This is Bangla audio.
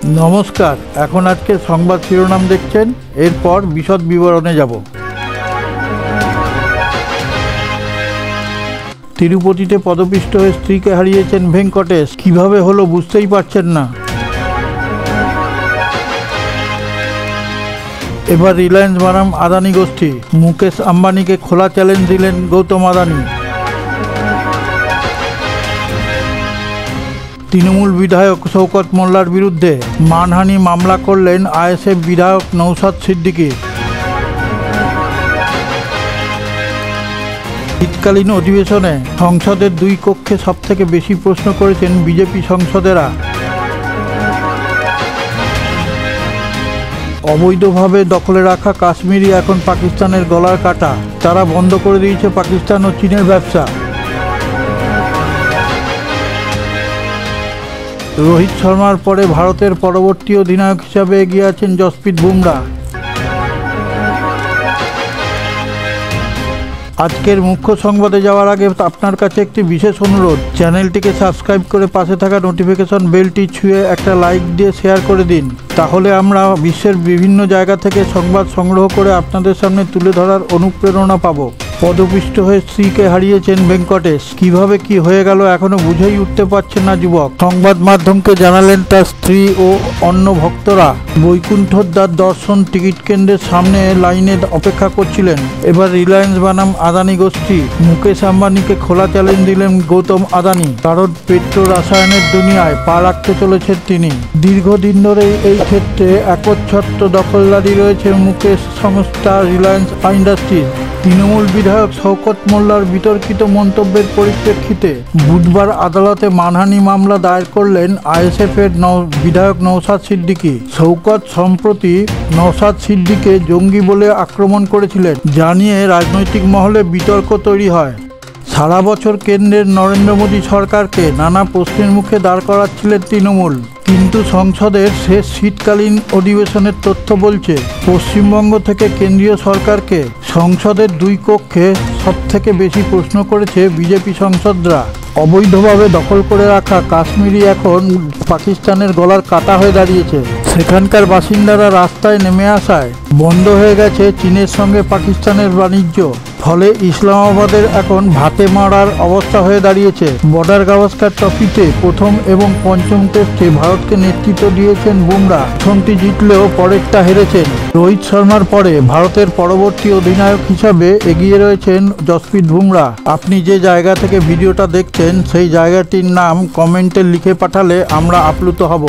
নমস্কার। এখন আজকের সংবাদ শিরোনাম দেখছেন, এরপর বিশদ বিবরণে যাব। তিরুপতিতে পদপিষ্ট হয়ে স্ত্রীকে হারিয়েছেন ভেঙ্কটেশ। কিভাবে হলো বুঝতেই পারছেন না। এবার রিলায়েন্স বনাম আদানি গোষ্ঠী। মুকেশ আম্বানিকে খোলা চ্যালেঞ্জ দিলেন গৌতম আদানি। তৃণমূল বিধায়ক শওকত মোল্লার বিরুদ্ধে মানহানি মামলা করলেন আইএসএফ বিধায়ক নওশাদ সিদ্দিকী। শীতকালীন অধিবেশনে সংসদের দুই কক্ষে সবথেকে বেশি প্রশ্ন করেছেন বিজেপি সাংসদেরা। অবৈধভাবে দখলে রাখা কাশ্মীরি এখন পাকিস্তানের গলার কাটা। তারা বন্ধ করে দিয়েছে পাকিস্তান ও চীনের ব্যবসা। রোহিত শর্মার পরে ভারতের পরবর্তী অধিনায়ক হিসাবে এগিয়ে আছেন জসপ্রীত বুমরা। আজকের মুখ্য সংবাদে যাওয়ার আগে আপনার কাছে একটি বিশেষ অনুরোধ, চ্যানেলটিকে সাবস্ক্রাইব করে পাশে থাকা নোটিফিকেশন বেলটি ছুঁয়ে একটা লাইক দিয়ে শেয়ার করে দিন। তাহলে আমরা বিশ্বের বিভিন্ন জায়গা থেকে সংবাদ সংগ্রহ করে আপনাদের সামনে তুলে ধরার অনুপ্রেরণা পাবো। পদপিষ্ট হয়ে স্ত্রীকে হারিয়েছেন ভেঙ্কটেশ। কিভাবে কি হয়ে গেল এখনো বুঝেই উঠতে পারছেন না যুবক। সংবাদ মাধ্যমকে জানালেন তার স্ত্রী ও অন্য ভক্তরা। বৈকুণ্ঠদ্বার দর্শন টিকিট কেন্দ্রের সামনে লাইনে অপেক্ষা করছিলেন। এবার রিলায়েন্স বনাম আদানি গোষ্ঠী। মুকেশ আম্বানিকে খোলা চ্যালেঞ্জ দিলেন গৌতম আদানি। কারণ পেট্রো রাসায়নের দুনিয়ায় পা রাখতে চলেছেন তিনি। দীর্ঘদিন ধরে এই ক্ষেত্রে একচ্ছত্র দখলদারি রয়েছে মুকেশ সংস্থা রিলায়েন্স ইন্ডাস্ট্রিজ। তৃণমূল বিধায়ক শওকত মোল্লার বিতর্কিত মন্তব্যের পরিপ্রেক্ষিতে বুধবার আদালতে মানহানি মামলা দায়ের করলেন আইএসএফের বিধায়ক নওশাদ সিদ্দিকী। শওকত সম্প্রতি নওশাদ সিদ্দিকীকে জঙ্গি বলে আক্রমণ করেছিলেন, যা নিয়ে রাজনৈতিক মহলে বিতর্ক তৈরি হয়। সারা বছর কেন্দ্রের নরেন্দ্র মোদী সরকারকে নানা প্রশ্নের মুখে দাঁড় করাচ্ছিলেন তৃণমূল। কিন্তু সংসদের শেষ শীতকালীন অধিবেশনের তথ্য বলছে, পশ্চিমবঙ্গ থেকে কেন্দ্রীয় সরকারকে সংসদের দুই কক্ষে সবথেকে বেশি প্রশ্ন করেছে বিজেপি সাংসদরা। অবৈধভাবে দখল করে রাখা কাশ্মীরি এখন পাকিস্তানের গলার কাটা হয়ে দাঁড়িয়েছে। সেখানকার বাসিন্দারা রাস্তায় নেমে আসায় বন্ধ হয়ে গেছে চীনের সঙ্গে পাকিস্তানের বাণিজ্য। ফলে ইসলামাবাদের এখন ভাতে মারার অবস্থা হয়ে দাঁড়িয়েছে। বর্ডার গাভাস্কার ট্রফিতে প্রথম এবং পঞ্চম টেস্টে ভারতকে নেতৃত্ব দিয়েছেন বুমরা। প্রথমটি জিতলেও পরেরটা হেরেছেন। রোহিত শর্মার পরে ভারতের পরবর্তী অধিনায়ক হিসাবে এগিয়ে রয়েছেন জসপ্রীত বুমরা। আপনি যে জায়গা থেকে ভিডিওটা দেখছেন সেই জায়গাটির নাম কমেন্টে লিখে পাঠালে আমরা আপ্লুত হব।